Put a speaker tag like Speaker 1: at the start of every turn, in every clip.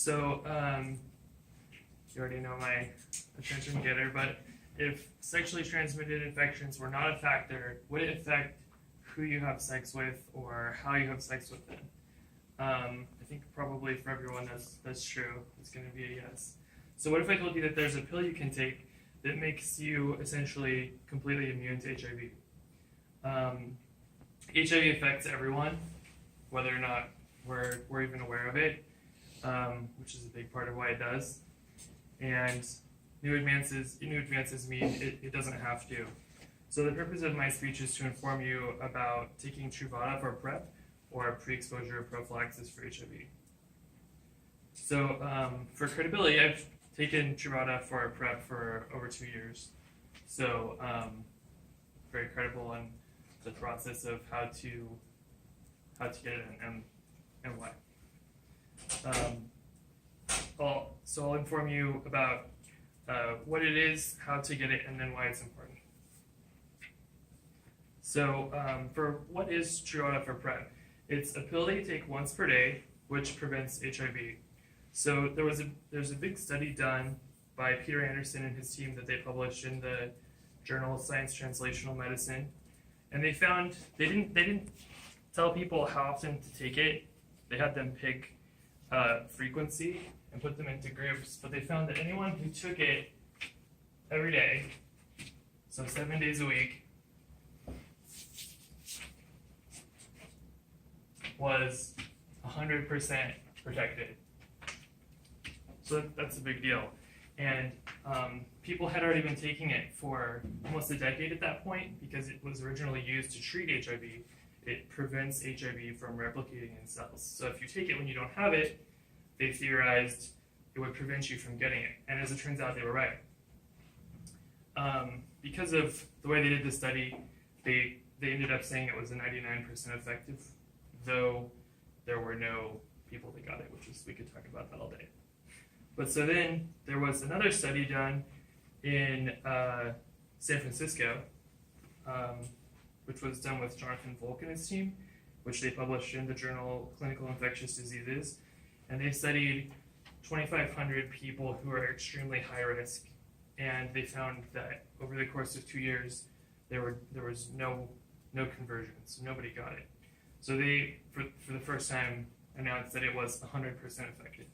Speaker 1: You already know my attention getter, but if sexually transmitted infections were not a factor, would it affect who you have sex with or how you have sex with them? I think probably for everyone that's true. It's going to be a yes. So what if I told you that there's a pill you can take that makes you essentially completely immune to HIV? HIV affects everyone, whether or not we're even aware of it, which is a big part of why it does. And new advances mean it doesn't have to. So the purpose of my speech is to inform you about taking Truvada for PrEP, or pre-exposure prophylaxis for HIV. So for credibility, I've taken Truvada for PrEP for over 2 years. So very credible on the process of how to get it and why. I'll inform you about what it is, how to get it, and then why it's important. So for what is Truvada for PrEP? It's a pill that you take once per day, which prevents HIV. So there's a big study done by Peter Anderson and his team that they published in the journal Science Translational Medicine, and they found they didn't tell people how often to take it. They had them pick frequency and put them into groups, but they found that anyone who took it every day, so 7 days a week, was 100% protected. So that's a big deal. And people had already been taking it for almost a decade at that point because it was originally used to treat HIV. It prevents HIV from replicating in cells. So if you take it when you don't have it, they theorized it would prevent you from getting it. And as it turns out, they were right. Because of the way they did the study, they ended up saying it was a 99% effective, though there were no people that got it, we could talk about that all day. But so then there was another study done in San Francisco, which was done with Jonathan Volk and his team, which they published in the journal Clinical Infectious Diseases. And they studied 2,500 people who are extremely high risk. And they found that over the course of 2 years, there was no conversions. Nobody got it. So they, for the first time, announced that it was 100% effective.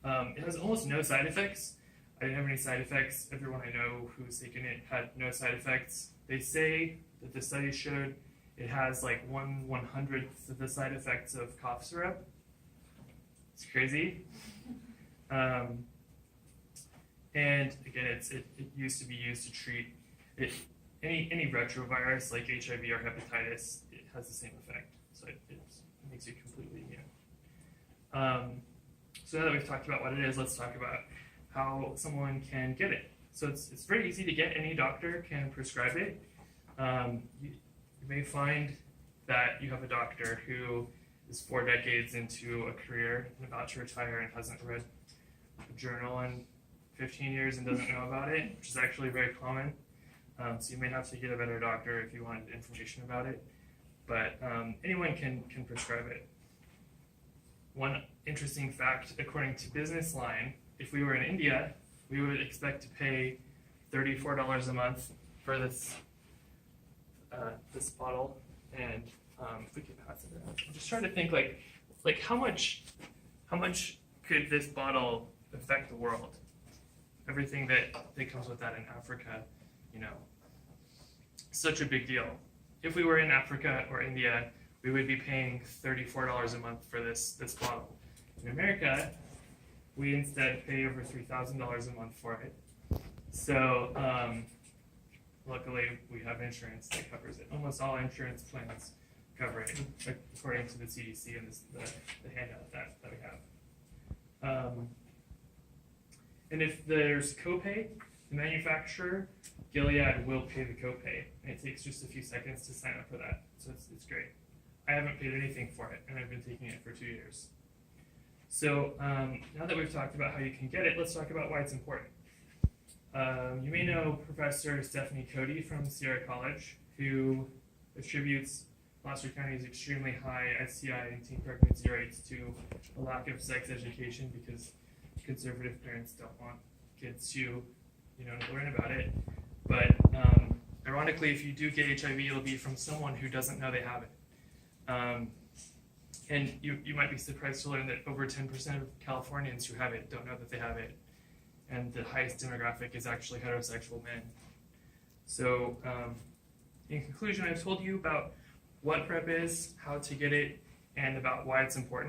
Speaker 1: It has almost no side effects. I didn't have any side effects. Everyone I know who's taken it had no side effects. They say that the study showed it has like 1/100th of the side effects of cough syrup. It's crazy. And again, it used to be used to treat any retrovirus like HIV or hepatitis. It has the same effect, so it makes you completely immune. So now that we've talked about what it is, let's talk about how someone can get it. So it's very easy to get. Any doctor can prescribe it. You may find that you have a doctor who is 4 decades into a career and about to retire and hasn't read a journal in 15 years and doesn't know about it, which is actually very common. So you may have to get a better doctor if you want information about it. But anyone can prescribe it. One interesting fact, according to Business Line, if we were in India, we would expect to pay $34 a month for this bottle. And if we could pass it around, I'm just trying to think like how much could this bottle affect the world? Everything that comes with that in Africa, such a big deal. If we were in Africa or India, we would be paying $34 a month for this bottle. In America, we instead pay over $3,000 a month for it. So luckily, we have insurance that covers it. Almost all insurance plans cover it, according to the CDC and the handout that we have. And if there's copay, the manufacturer, Gilead, will pay the copay. And it takes just a few seconds to sign up for that. So it's great. I haven't paid anything for it, and I've been taking it for 2 years. So now that we've talked about how you can get it, let's talk about why it's important. You may know Professor Stephanie Cody from Sierra College, who attributes Placer County is extremely high STI and teen pregnancy rates to a lack of sex education because conservative parents don't want kids to, learn about it. But ironically, if you do get HIV, it'll be from someone who doesn't know they have it. And you might be surprised to learn that over 10% of Californians who have it don't know that they have it. And the highest demographic is actually heterosexual men. So in conclusion, I've told you about what PrEP is, how to get it, and about why it's important.